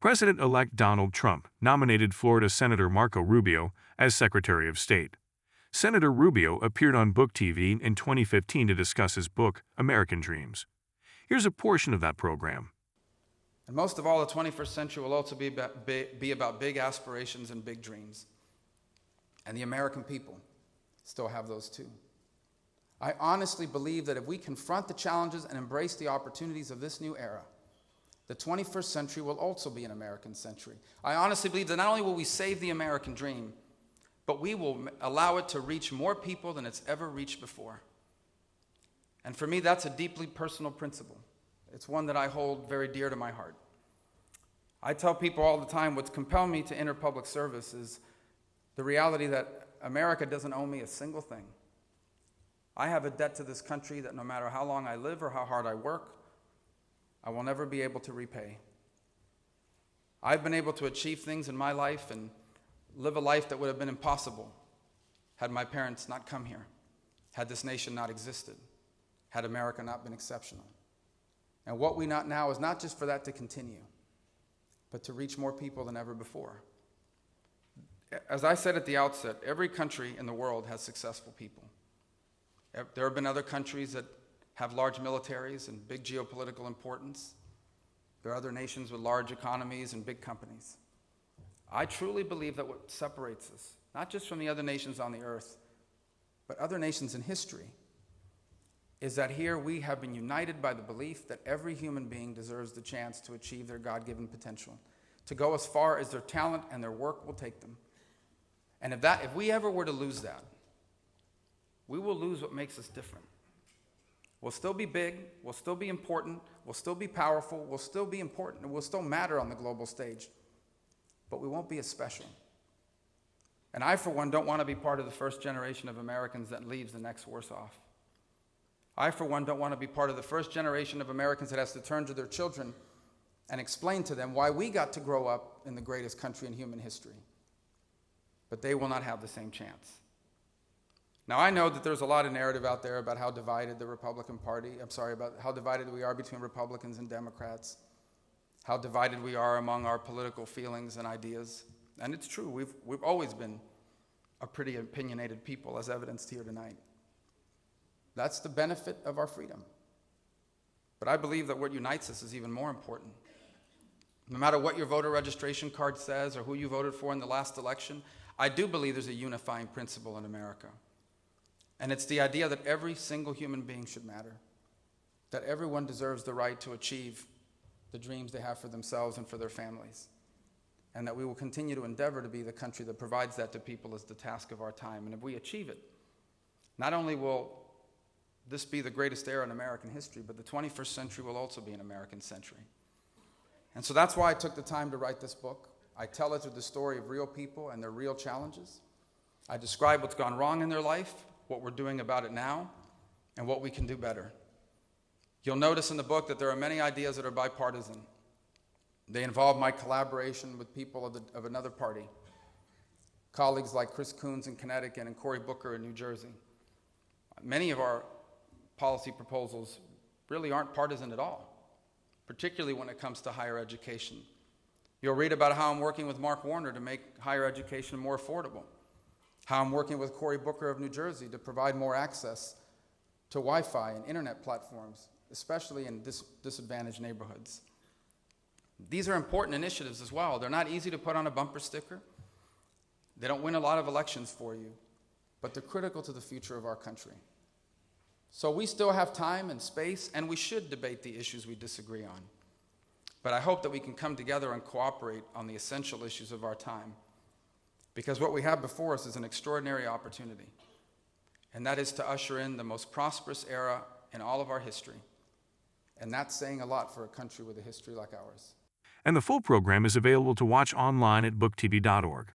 President-elect Donald Trump nominated Florida Senator Marco Rubio as Secretary of State. Senator Rubio appeared on Book TV in 2015 to discuss his book, American Dreams. Here's a portion of that program. And most of all, the 21st century will also be about big aspirations and big dreams. And the American people still have those too. I honestly believe that if we confront the challenges and embrace the opportunities of this new era, the 21st century will also be an American century. I honestly believe that not only will we save the American dream, but we will allow it to reach more people than it's ever reached before. And for me, that's a deeply personal principle. It's one that I hold very dear to my heart. I tell people all the time what's compelled me to enter public service is the reality that America doesn't owe me a single thing. I have a debt to this country that no matter how long I live or how hard I work, I will never be able to repay. I've been able to achieve things in my life and live a life that would have been impossible had my parents not come here, had this nation not existed, had America not been exceptional. And what we want now is not just for that to continue, but to reach more people than ever before. As I said at the outset, every country in the world has successful people. There have been other countries that have large militaries and big geopolitical importance. There are other nations with large economies and big companies. I truly believe that what separates us, not just from the other nations on the earth, but other nations in history, is that here we have been united by the belief that every human being deserves the chance to achieve their God-given potential, to go as far as their talent and their work will take them. And if we ever were to lose that, we will lose what makes us different. We'll still be big, we'll still be important, we'll still be powerful, we'll still be important, and we'll still matter on the global stage, but we won't be as special. And I, for one, don't want to be part of the first generation of Americans that leaves the next worse off. I, for one, don't want to be part of the first generation of Americans that has to turn to their children and explain to them why we got to grow up in the greatest country in human history. But they will not have the same chance. Now, I know that there's a lot of narrative out there about how divided the Republican Party, about how divided we are between Republicans and Democrats, how divided we are among our political feelings and ideas. And it's true, we've always been a pretty opinionated people, as evidenced here tonight. That's the benefit of our freedom. But I believe that what unites us is even more important. No matter what your voter registration card says or who you voted for in the last election, I do believe there's a unifying principle in America. And it's the idea that every single human being should matter, that everyone deserves the right to achieve the dreams they have for themselves and for their families, and that we will continue to endeavor to be the country that provides that to people as the task of our time. And if we achieve it, not only will this be the greatest era in American history, but the 21st century will also be an American century. And so that's why I took the time to write this book. I tell it through the story of real people and their real challenges. I describe what's gone wrong in their life, what we're doing about it now, and what we can do better. You'll notice in the book that there are many ideas that are bipartisan. They involve my collaboration with people of another party, colleagues like Chris Coons in Connecticut and Cory Booker in New Jersey. Many of our policy proposals really aren't partisan at all, particularly when it comes to higher education. You'll read about how I'm working with Mark Warner to make higher education more affordable, how I'm working with Cory Booker of New Jersey to provide more access to Wi-Fi and internet platforms, especially in disadvantaged neighborhoods. These are important initiatives as well. They're not easy to put on a bumper sticker. They don't win a lot of elections for you, but they're critical to the future of our country. So we still have time and space, and we should debate the issues we disagree on. But I hope that we can come together and cooperate on the essential issues of our time, because what we have before us is an extraordinary opportunity, and that is to usher in the most prosperous era in all of our history. And that's saying a lot for a country with a history like ours. And the full program is available to watch online at booktv.org.